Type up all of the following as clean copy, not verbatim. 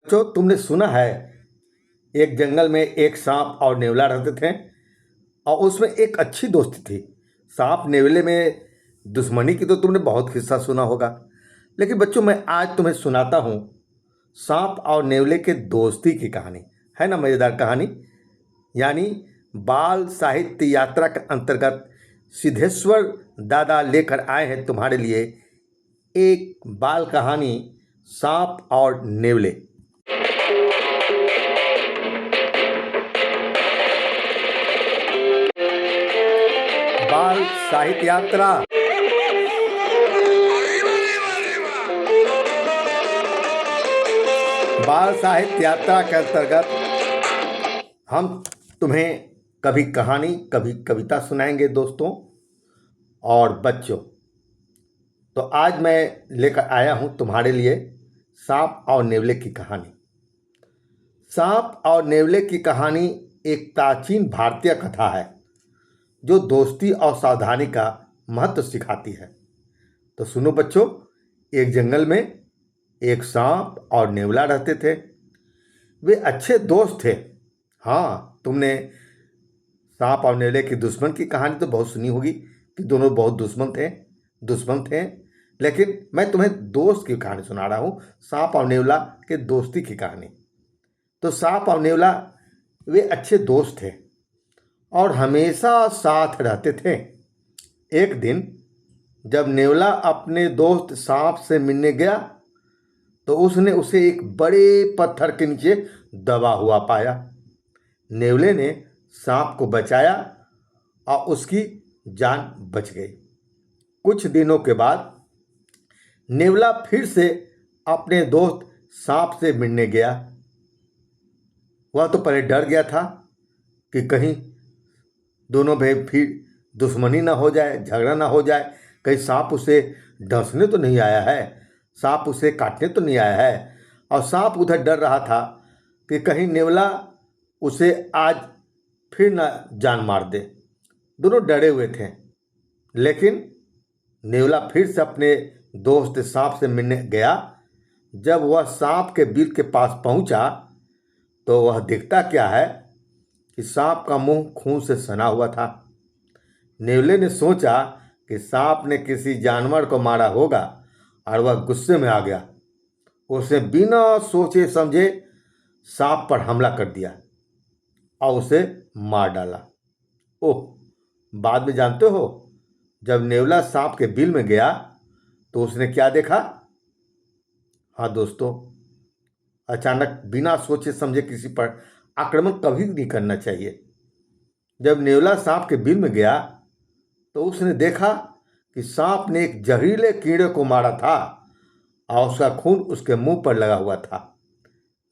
बच्चों, तुमने सुना है एक जंगल में एक सांप और नेवला रहते थे और उसमें एक अच्छी दोस्ती थी। सांप नेवले में दुश्मनी की तो तुमने बहुत किस्सा सुना होगा, लेकिन बच्चों मैं आज तुम्हें सुनाता हूँ सांप और नेवले के दोस्ती की कहानी। है ना मज़ेदार कहानी। यानी बाल साहित्य यात्रा के अंतर्गत सिद्धेश्वर दादा लेकर आए हैं तुम्हारे लिए एक बाल कहानी, सांप और नेवले। बाल साहित्य यात्रा। बाल साहित्य यात्रा के अंतर्गत हम तुम्हें कभी कहानी कभी कविता सुनाएंगे दोस्तों और बच्चों। तो आज मैं लेकर आया हूं तुम्हारे लिए सांप और नेवले की कहानी। सांप और नेवले की कहानी एक प्राचीन भारतीय कथा है जो दोस्ती और सावधानी का महत्व सिखाती है। तो सुनो बच्चों, एक जंगल में एक सांप और नेवला रहते थे। वे अच्छे दोस्त थे। हाँ, तुमने सांप और नेवले की दुश्मन की कहानी तो बहुत सुनी होगी कि दोनों बहुत दुश्मन थे। लेकिन मैं तुम्हें दोस्त की कहानी सुना रहा हूँ, सांप और नेवला के दोस्ती की कहानी। तो सांप और नेवला वे अच्छे दोस्त थे और हमेशा साथ रहते थे। एक दिन जब नेवला अपने दोस्त सांप से मिलने गया तो उसने उसे एक बड़े पत्थर के नीचे दबा हुआ पाया। नेवले ने सांप को बचाया और उसकी जान बच गई। कुछ दिनों के बाद नेवला फिर से अपने दोस्त सांप से मिलने गया। वह तो पहले डर गया था कि कहीं दोनों भाई फिर दुश्मनी ना हो जाए, झगड़ा ना हो जाए, कहीं सांप उसे डसने तो नहीं आया है, सांप उसे काटने तो नहीं आया है। और सांप उधर डर रहा था कि कहीं नेवला उसे आज फिर ना जान मार दे। दोनों डरे हुए थे। लेकिन नेवला फिर से अपने दोस्त सांप से मिलने गया। जब वह सांप के बिल के पास पहुंचा तो वह दिखता क्या है कि सांप का मुंह खून से सना हुआ था। नेवले ने सोचा कि सांप ने किसी जानवर को मारा होगा और वह गुस्से में आ गया। उसने बिना सोचे समझे सांप पर हमला कर दिया और उसे मार डाला। ओह, बाद में जानते हो, जब नेवला सांप के बिल में गया तो उसने क्या देखा? हाँ दोस्तों, अचानक बिना सोचे समझे किसी पर आक्रमण कभी नहीं करना चाहिए। जब नेवला सांप के बिल में गया तो उसने देखा कि सांप ने एक जहरीले कीड़े को मारा था और उसका खून उसके मुंह पर लगा हुआ था।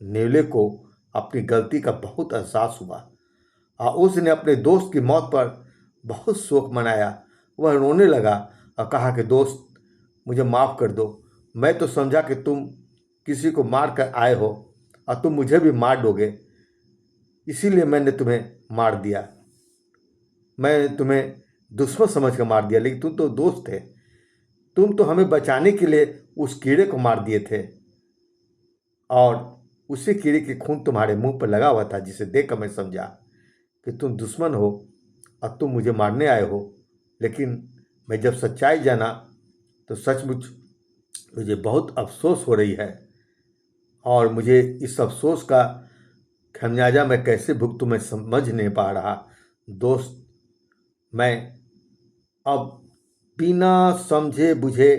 नेवले को अपनी गलती का बहुत एहसास हुआ और उसने अपने दोस्त की मौत पर बहुत शोक मनाया। वह रोने लगा और कहा कि दोस्त, मुझे माफ़ कर दो। मैं तो समझा कि तुम किसी को मार कर आए हो और तुम मुझे भी मार दोगे, इसीलिए मैंने तुम्हें मार दिया। मैं तुम्हें दुश्मन समझ कर मार दिया, लेकिन तुम तो दोस्त थे। तुम तो हमें बचाने के लिए उस कीड़े को मार दिए थे और उसी कीड़े के खून तुम्हारे मुंह पर लगा हुआ था, जिसे देखकर मैं समझा कि तुम दुश्मन हो और तुम मुझे मारने आए हो। लेकिन मैं जब सच्चाई जाना तो सचमुच मुझे बहुत अफसोस हो रही है और मुझे इस अफसोस का खमियाजा मैं कैसे भुगतूं मैं समझ नहीं पा रहा। दोस्त, मैं अब बिना समझे बुझे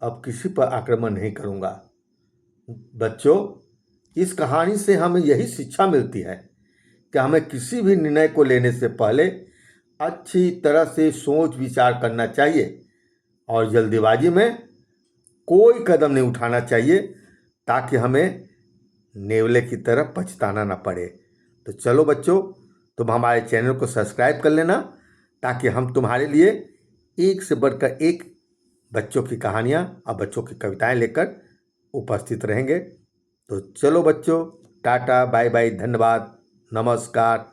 अब किसी पर आक्रमण नहीं करूंगा। बच्चों, इस कहानी से हमें यही शिक्षा मिलती है कि हमें किसी भी निर्णय को लेने से पहले अच्छी तरह से सोच विचार करना चाहिए और जल्दीबाजी में कोई कदम नहीं उठाना चाहिए, ताकि हमें नेवले की तरह पछताना ना पड़े। तो चलो बच्चों, तुम हमारे चैनल को सब्सक्राइब कर लेना, ताकि हम तुम्हारे लिए एक से बढ़कर एक बच्चों की कहानियाँ और बच्चों की कविताएं लेकर उपस्थित रहेंगे। तो चलो बच्चों, टाटा बाय बाय, धन्यवाद, नमस्कार।